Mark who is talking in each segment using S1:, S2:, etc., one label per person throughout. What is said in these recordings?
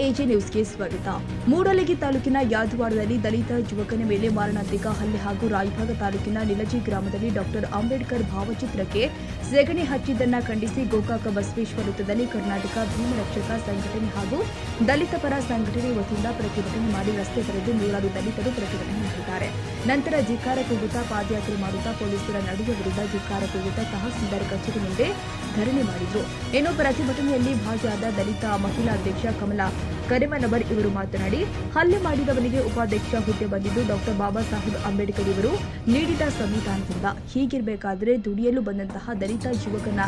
S1: AJ ನ್ಯೂಸ್ಗೆ ಸ್ವಾಗತ. ಮೂಡಲಗಿ ತಾಲೂಕಿನ ಯಾದವಾಡದಲ್ಲಿ ದಲಿತ ಯುವಕನ ಮೇಲೆ ಮಾರಣಾಂತಿಕ ಹಲ್ಲೆ ಹಾಗೂ ರಾಯಭಾಗ ತಾಲೂಕಿನ ನಿಲಜಿ ಗ್ರಾಮದಲ್ಲಿ ಡಾಕ್ಟರ್ ಅಂಬೇಡ್ಕರ್ ಭಾವಚಿತ್ರಕ್ಕೆ ಸೆಗಣಿ ಹಚ್ಚಿದ್ದನ್ನು ಖಂಡಿಸಿ ಗೋಕಾಕ ಬಸವೇಶ್ವರ ವೃತ್ತದಲ್ಲಿ ಕರ್ನಾಟಕ ಭೀಮರಕ್ಷಕ ಸಂಘಟನೆ ಹಾಗೂ ದಲಿತ ಪರ ಸಂಘಟನೆ ವತಿಯಿಂದ ಪ್ರತಿಭಟನೆ ಮಾಡಿ ರಸ್ತೆ ಬರೆದು ನೂರಾರು ದಲಿತರು ಪ್ರತಿಭಟನೆ ಮಾಡಿದ್ದಾರೆ. ನಂತರ ಧಿಕ್ಕಾರ ಕೂಗುತ್ತಾ ಪಾದಯಾತ್ರೆ ಮಾಡುತ್ತಾ ಪೊಲೀಸರ ನಡುವೆ ವಿರುದ್ಧ ಧಿಕ್ಕಾರ ಕೂಗುತ್ತಾ ತಹಸೀಲ್ದಾರ್ ಕಚೇರಿ ಮುಂದೆ ಧರಣಿ ಮಾಡಿದರು. ಇನ್ನು ಪ್ರತಿಭಟನೆಯಲ್ಲಿ ಭಾಗಿಯಾದ ದಲಿತ ಮಹಿಳಾ ಅಧ್ಯಕ್ಷ ಕಮಲಾ ಕರೆಮನವರ್ ಇವರು ಮಾತನಾಡಿ, ಹಲ್ಲೆ ಮಾಡಿದವನಿಗೆ ಉಪಾಧ್ಯಕ್ಷ ಹುದ್ದೆ ಬಂದಿದ್ದು ಡಾಕ್ಟರ್ ಬಾಬಾ ಸಾಹೇಬ್ ಅಂಬೇಡ್ಕರ್ ಇವರು ನೀಡಿದ ಸಂವಿಧಾನದಿಂದ. ಹೀಗಿರಬೇಕಾದರೆ ದುಡಿಯಲು ಬಂದಂತಹ ದಲಿತ ಯುವಕನ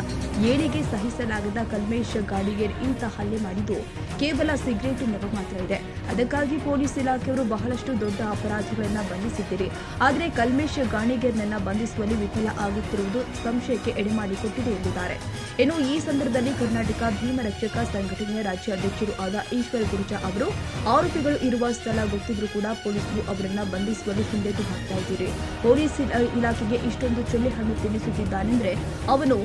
S1: ಏಳಿಗೆ ಸಹಿಸಲಾಗದ ಕಲ್ಮೇಶ್ ಗಾಡಿಗೇರ್ ಇಂಥ ಹಲ್ಲೆ ಮಾಡಿದ್ದು ಕೇವಲ ಸಿಗರೇಟ್ ನೆಪ ಮಾತ್ರ ಇದೆ. ಅದಕ್ಕಾಗಿ ಪೊಲೀಸ್ ಇಲಾಖೆಯವರು ಬಹಳಷ್ಟು ದೊಡ್ಡ ಅಪರಾಧಿಗಳನ್ನು ಬಂಧಿಸಿದ್ದೀರಿ. ಆದರೆ ಕಲ್ಮೇಶ್ ಗಾಣಿಗೇರ್ನನ್ನ ಬಂಧಿಸುವಲ್ಲಿ ವಿಫಲ ಆಗುತ್ತಿರುವುದು ಸಂಶಯಕ್ಕೆ ಎಡೆಮಾಡಿಕೊಟ್ಟಿದೆ ಎಂದಿದ್ದಾರೆ. ಇನ್ನು ಈ ಸಂದರ್ಭದಲ್ಲಿ ಕರ್ನಾಟಕ ಭೀಮರಕ್ಷಕ ಸಂಘಟನೆಯ ರಾಜ್ಯ ಅಧ್ಯಕ್ಷರು ಆದ ಈಶ್ವರ ಗುರುಜಾ ಅವರು, ಆರೋಪಿಗಳು ಇರುವ ಸ್ಥಳ ಗೊತ್ತಿದ್ರೂ ಕೂಡ ಪೊಲೀಸರು ಅವರನ್ನ ಬಂಧಿಸುವಲ್ಲಿ ಹಿಂದೆಟು ಹಾಕ್ತಾ ಇದ್ದೀರಿ. ಪೊಲೀಸ್ ಇಲಾಖೆಗೆ ಇಷ್ಟೊಂದು ಚೊಳ್ಳೆ ಹಣ್ಣು ತಿನ್ನಿಸುತ್ತಿದ್ದಾನೆಂದ್ರೆ ಅವನು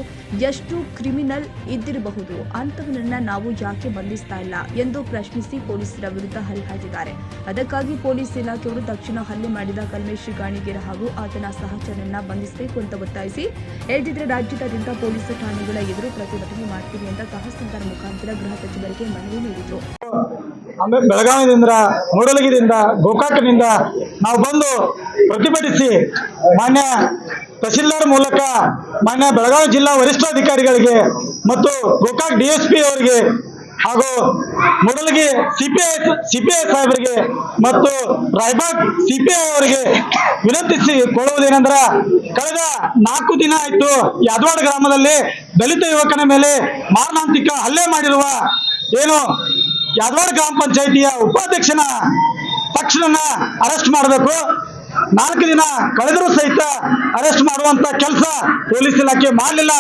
S1: ಎಷ್ಟು ಕ್ರಿಮಿನಲ್ ಇದ್ದಿರಬಹುದು, ಅಂತವನನ್ನ ನಾವು ಯಾಕೆ ಬಂಧಿಸ್ತಾ ಇಲ್ಲ ಎಂದು ಪ್ರಶ್ನಿಸಿ ಪೊಲೀಸರ ವಿರುದ್ಧ ಹರಿಹಾಯ್ದಿದ್ದಾರೆ. ಅದಕ್ಕಾಗಿ ಪೊಲೀಸ್ ಇಲಾಖೆಯವರು ತಕ್ಷಣ ಹಲ್ಲೆ ಮಾಡಿದ ಕಲ್ಮೇಶ್ ಗಾಣಿಗೇರ ಹಾಗೂ ಆತನ ಸಹಚರನನ್ನ ಬಂಧಿಸಬೇಕು ಅಂತ ಒತ್ತಾಯಿಸಿ, ಎಳೆದಿದ್ರೆ ರಾಜ್ಯದಾದ್ಯಂತ ಪೊಲೀಸ್ ಠಾಣೆಗಳ ಎದುರು ಪ್ರತಿಭಟನೆ ಮಾಡ್ತೀವಿ ಅಂತ ತಹಸೀಲ್ದಾರ್ ಮುಖಾಂತರ ಗೃಹ ಸಚಿವರಿಗೆ ಮನವಿ ನೀಡಿದರು.
S2: ಬೆಳಗಾವಿಯಿಂದ, ಮೂಡಲಗಿಯಿಂದ, ಗೋಕಾಕನಿಂದ ನಾವು ಬಂದು ಪ್ರತಿಭಟಿಸಿ ಮಾನ್ಯ ತಹಸೀಲ್ದಾರ್ ಮೂಲಕ ಮಾನ್ಯ ಬೆಳಗಾವಿ ಜಿಲ್ಲಾ ವರಿಷ್ಠಾಧಿಕಾರಿಗಳಿಗೆ ಮತ್ತು ಗೋಕಾಕ್ DSP ಅವರಿಗೆ ಹಾಗೂ ಮೂಡಲಗಿ ಸಿಪಿಐ ಸಾಹೇಬರಿಗೆ ಮತ್ತು ರಾಯಬಾಗ್ CPI ಅವರಿಗೆ ವಿನಂತಿಸಿಕೊಳ್ಳುವುದೇನೆಂದ್ರೆ, ಕಳೆದ 4 ದಿನ ಆಯಿತು ಯಾದವಾಡ ಗ್ರಾಮದಲ್ಲಿ ದಲಿತ ಯುವಕನ ಮೇಲೆ ಮಾರಣಾಂತಿಕ ಹಲ್ಲೆ ಮಾಡಿರುವ ಏನು ಯಾದವಾಡ ಗ್ರಾಮ ಪಂಚಾಯಿತಿಯ ಉಪಾಧ್ಯಕ್ಷನ ತಕ್ಷಣ ಅರೆಸ್ಟ್ ಮಾಡಬೇಕು. 4 ದಿನ ಕಳೆದರೂ ಸಹಿತ ಅರೆಸ್ಟ್ ಮಾಡುವಂತ ಕೆಲಸ ಪೊಲೀಸ್ ಇಲಾಖೆ ಮಾಡಲಿಲ್ಲ.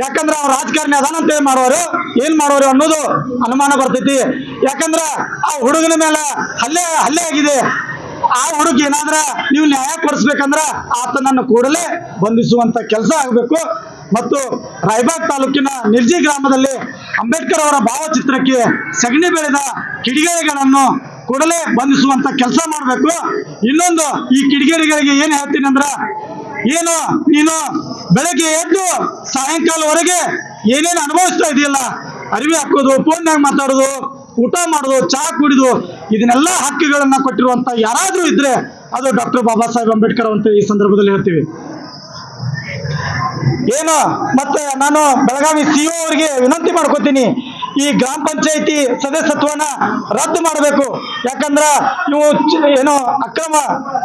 S2: ಯಾಕಂದ್ರೆ ಅವ್ರು ರಾಜಕಾರಣಿ ಅದಾನಂತೆ ಮಾಡೋರು, ಏನ್ ಮಾಡೋರು ಅನ್ನೋದು ಅನುಮಾನ ಬರ್ತೈತಿ. ಯಾಕಂದ್ರ ಆ ಹುಡುಗನ ಮೇಲೆ ಹಲ್ಲೆ ಆಗಿದೆ. ಆ ಹುಡುಗ ಏನಾದ್ರ ನೀವು ನ್ಯಾಯ ಕೊಡಿಸ್ಬೇಕಂದ್ರ ಆತನನ್ನು ಕೂಡಲೇ ಬಂಧಿಸುವಂತ ಕೆಲಸ ಆಗಬೇಕು. ಮತ್ತು ರಾಯಬಾಗ್ ತಾಲೂಕಿನ ನಿರ್ಜಿ ಗ್ರಾಮದಲ್ಲಿ ಅಂಬೇಡ್ಕರ್ ಅವರ ಭಾವಚಿತ್ರಕ್ಕೆ ಸಗಣಿ ಬೆಳೆದ ಕಿಡಿಗೇಡಿಗಳನ್ನು ಕೂಡಲೇ ಬಂಧಿಸುವಂತ ಕೆಲಸ ಮಾಡಬೇಕು. ಇನ್ನೊಂದು, ಈ ಕಿಡಿಗೇಡಿಗಳಿಗೆ ಏನ್ ಹೇಳ್ತೀನಿ ಅಂದ್ರ, ಏನು ನೀನು ಬೆಳಗ್ಗೆ ಎದ್ದು ಸಾಯಂಕಾಲವರೆಗೆ ಏನೇನು ಅನುಭವಿಸ್ತಾ ಇದೆಯಲ್ಲ, ಅರಿವಿ ಹಾಕೋದು, ಫೋನ್ಯಾಗ ಮಾತಾಡೋದು, ಊಟ ಮಾಡೋದು, ಚಹಾ ಕುಡಿದು, ಇದನ್ನೆಲ್ಲ ಹಕ್ಕುಗಳನ್ನ ಕೊಟ್ಟಿರುವಂತ ಯಾರಾದ್ರೂ ಇದ್ರೆ ಅದು ಡಾಕ್ಟರ್ ಬಾಬಾ ಸಾಹೇಬ್ ಅಂಬೇಡ್ಕರ್ ಅಂತ ಈ ಸಂದರ್ಭದಲ್ಲಿ ಹೇಳ್ತೀವಿ. ಏನು ಮತ್ತೆ ನಾನು ಬೆಳಗಾವಿ CO ಅವರಿಗೆ ವಿನಂತಿ ಮಾಡ್ಕೋತೀನಿ, ಈ ಗ್ರಾಮ ಪಂಚಾಯಿತಿ ಸದಸ್ಯತ್ವನ ರದ್ದು ಮಾಡಬೇಕು. ಯಾಕಂದ್ರ ಇವು ಏನು ಅಕ್ರಮ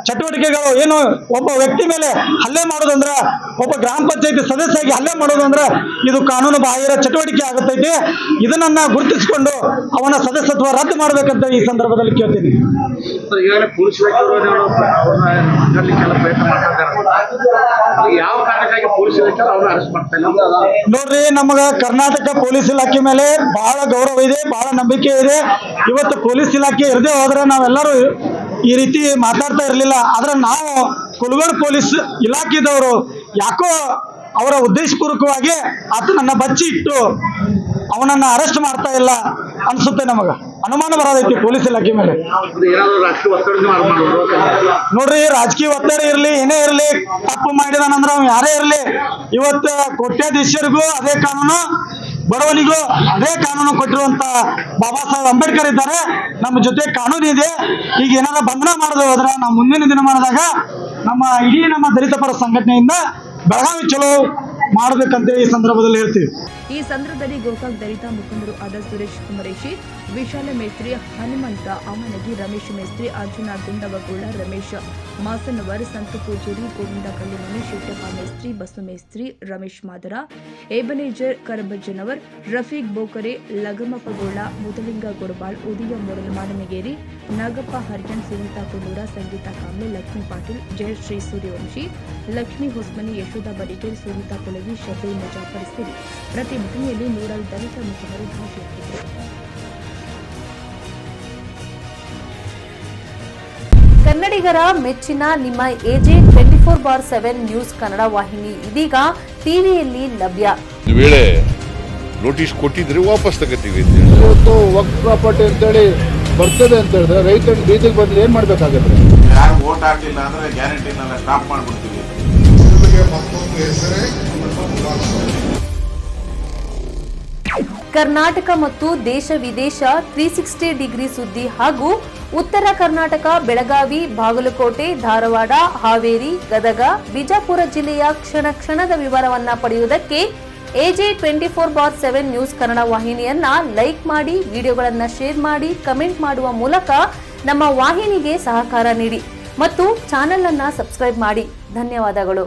S2: ಚಟುವಟಿಕೆಗಳು, ಏನು ಒಬ್ಬ ವ್ಯಕ್ತಿ ಮೇಲೆ ಹಲ್ಲೆ ಮಾಡೋದಂದ್ರ, ಒಬ್ಬ ಗ್ರಾಮ ಪಂಚಾಯಿತಿ ಸದಸ್ಯರಿಗೆ ಹಲ್ಲೆ ಮಾಡೋದಂದ್ರ ಇದು ಕಾನೂನು ಬಾಹಿರ ಚಟುವಟಿಕೆ ಆಗುತ್ತೈತಿ. ಇದನ್ನ ಗುರುತಿಸಿಕೊಂಡು ಅವನ ಸದಸ್ಯತ್ವ ರದ್ದು ಮಾಡ್ಬೇಕಂತ ಈ ಸಂದರ್ಭದಲ್ಲಿ ಕೇಳ್ತೀನಿ. ನೋಡ್ರಿ, ನಮಗ ಕರ್ನಾಟಕ ಪೊಲೀಸ್ ಇಲಾಖೆ ಮೇಲೆ ಬಹಳ ಗೌರವ ಇದೆ, ಬಹಳ ನಂಬಿಕೆ ಇದೆ. ಇವತ್ತು ಪೊಲೀಸ್ ಇಲಾಖೆ ಇರದೇ ಹೋದ್ರೆ ನಾವೆಲ್ಲರೂ ಈ ರೀತಿ ಮಾತಾಡ್ತಾ ಇರಲಿಲ್ಲ. ಆದ್ರೆ ನಾವು ಕುಲಗೋಡು ಪೊಲೀಸ್ ಇಲಾಖೆದವರು ಯಾಕೋ ಅವರ ಉದ್ದೇಶಪೂರ್ವಕವಾಗಿ ಆತನನ್ನ ಬಚ್ಚಿ ಇಟ್ಟು ಅವನನ್ನ ಅರೆಸ್ಟ್ ಮಾಡ್ತಾ ಇಲ್ಲ ಅನ್ಸುತ್ತೆ. ನಮಗ ಅನುಮಾನ ಬರೋದೈತಿ ಪೊಲೀಸ್ ಇಲಾಖೆ ಮೇಲೆ. ನೋಡ್ರಿ, ರಾಜಕೀಯ ಒತ್ತಡ ಇರ್ಲಿ, ಏನೇ ಇರ್ಲಿ, ತಪ್ಪು ಮಾಡಿದಾನಂದ್ರ ಅವ್ ಯಾರೇ ಇರ್ಲಿ, ಇವತ್ತು ಕೋಟ್ಯಾಧೀಶರಿಗೂ ಅದೇ ಕಾನೂನು, ಬಡವನಿಗೂ ಅದೇ ಕಾನೂನು ಕೊಟ್ಟಿರುವಂತ ಬಾಬಾ ಸಾಹೇಬ್ ಅಂಬೇಡ್ಕರ್ ಇದ್ದಾರೆ. ನಮ್ಮ ಜೊತೆ ಕಾನೂನು ಇದೆ. ಈಗ ಏನಾರ ಬಂಧನ ಮಾಡದೆ ಹೋದ್ರೆ ನಾವು ಮುಂದಿನ ದಿನಮಾನದಾಗ ನಮ್ಮ ದಲಿತ ಪರ ಸಂಘಟನೆಯಿಂದ ಬೆಳಗಾವಿ ಚಲೋ ಮಾಡಬೇಕಂತ ಈ ಸಂದರ್ಭದಲ್ಲಿ ಹೇಳ್ತೀವಿ.
S1: ಈ ಸಂದರ್ಭದಲ್ಲಿ ಗೋಕಾಕ್ ದಲಿತ ಮುಖಂಡರು ಆದ ಸುರೇಶ್ ಕುಮರೇಶಿ, ವಿಶಾಲ ಮೇಸ್ತ್ರಿ, ಹನುಮಂತ ಅಮನಗಿ, ರಮೇಶ್ ಮೇಸ್ತ್ರಿ, ಅರ್ಜುನ ಗುಂಡವಗೋಳ, ರಮೇಶ್ ಮಾಸನವರ್, ಸಂತ ಪೂಜೇರಿ, ಗೋವಿಂದ ಕಲ್ಲಿಮನಿ, ಶಿಟ್ಟಪ್ಪ ಮೇಸ್ತ್ರಿ, ಬಸು ಮೇಸ್ತ್ರಿ, ರಮೇಶ್ ಮಾದರ, ಏಬನೇಜರ್ ಕರಬಜ್ಜನವರ್, ರಫೀಕ್ ಬೋಕರೆ, ಲಗಮಪ್ಪಗೋಳ, ಮುದಲಿಂಗ ಗೊಡಬಾಳ್, ಉದಯ ಮಾಡನಗೇರಿ, ನಾಗಪ್ಪ ಹರ್ಜನ್, ಸುನೀತಾ ಕುಂದೂರ, ಸಂಗೀತ ಕಾಂಬ್ಳೆ, ಲಕ್ಷ್ಮೀ ಪಾಟೀಲ್, ಜಯಶ್ರೀ ಸೂರ್ಯವಂಶಿ, ಲಕ್ಷ್ಮೀ ಹೊಸ್ಮನಿ, ಯಶೋಧ ಬಡಿಗೇರ್, ಸುನೀತಾ ಕೊಲಗಿ, ಶಬೀರ್ ಮುಜಾಫರ್ ಸೇರಿ ಪ್ರತಿಭಟನೆಯಲ್ಲಿ ನೂರಾರು ದಲಿತ ಮುಖಂಡರು ಭಾಗಿಯಾಗಿದ್ದರು.
S3: ಕನ್ನಡಿಗರ ಮೆಚ್ಚಿನ ನಿಮ್ಮ ಎಜೆ 24/7 ನ್ಯೂಸ್ ಕನ್ನಡ ವಾಹಿನಿ ಇದೀಗ ಟಿವಿಯಲ್ಲಿ ಲಭ್ಯ.
S4: ನೋಟಿಸ್ ಕೊಟ್ಟಿದ್ರೆ ವಾಪಸ್ ತಗೋತೀವಿ ಅಂತ ಹೇಳಿ.
S5: ಇವತ್ತು ವಕ್ಫ್ ಪ್ರಾಪರ್ಟಿ ಅಂತೇಳಿ ಬರ್ತದೆ ಅಂತ ಹೇಳಿದ್ರೆ ರೈತರು ಬೀದಿಗೆ ಬಂದು ಏನು ಮಾಡಬೇಕಾಗತ್ತೆ?
S6: ಯಾರು ವೋಟ್ ಹಾಕಲಿಲ್ಲ ಅಂದ್ರೆ ಗ್ಯಾರಂಟಿನೆಲ್ಲ ಸ್ಟಾಪ್ ಮಾಡಿಬಿಡ್ತೀವಿ.
S3: ಕರ್ನಾಟಕ ಮತ್ತು ದೇಶ ವಿದೇಶ 360 ಡಿಗ್ರಿ ಸುದ್ದಿ ಹಾಗೂ ಉತ್ತರ ಕರ್ನಾಟಕ, ಬೆಳಗಾವಿ, ಬಾಗಲಕೋಟೆ, ಧಾರವಾಡ, ಹಾವೇರಿ, ಗದಗ, ಬಿಜಾಪುರ ಜಿಲ್ಲೆಯ ಕ್ಷಣ ಕ್ಷಣದ ವಿವರವನ್ನ ಪಡೆಯುವುದಕ್ಕೆ AJ 24/7 ನ್ಯೂಸ್ ಕನ್ನಡ ವಾಹಿನಿಯನ್ನ ಲೈಕ್ ಮಾಡಿ, ವಿಡಿಯೋಗಳನ್ನ ಶೇರ್ ಮಾಡಿ, ಕಮೆಂಟ್ ಮಾಡುವ ಮೂಲಕ ನಮ್ಮ ವಾಹಿನಿಗೆ ಸಹಕಾರ ನೀಡಿ ಮತ್ತು ಚಾನೆಲ್ ಅನ್ನ ಸಬ್ಸ್ಕ್ರೈಬ್ ಮಾಡಿ. ಧನ್ಯವಾದಗಳು.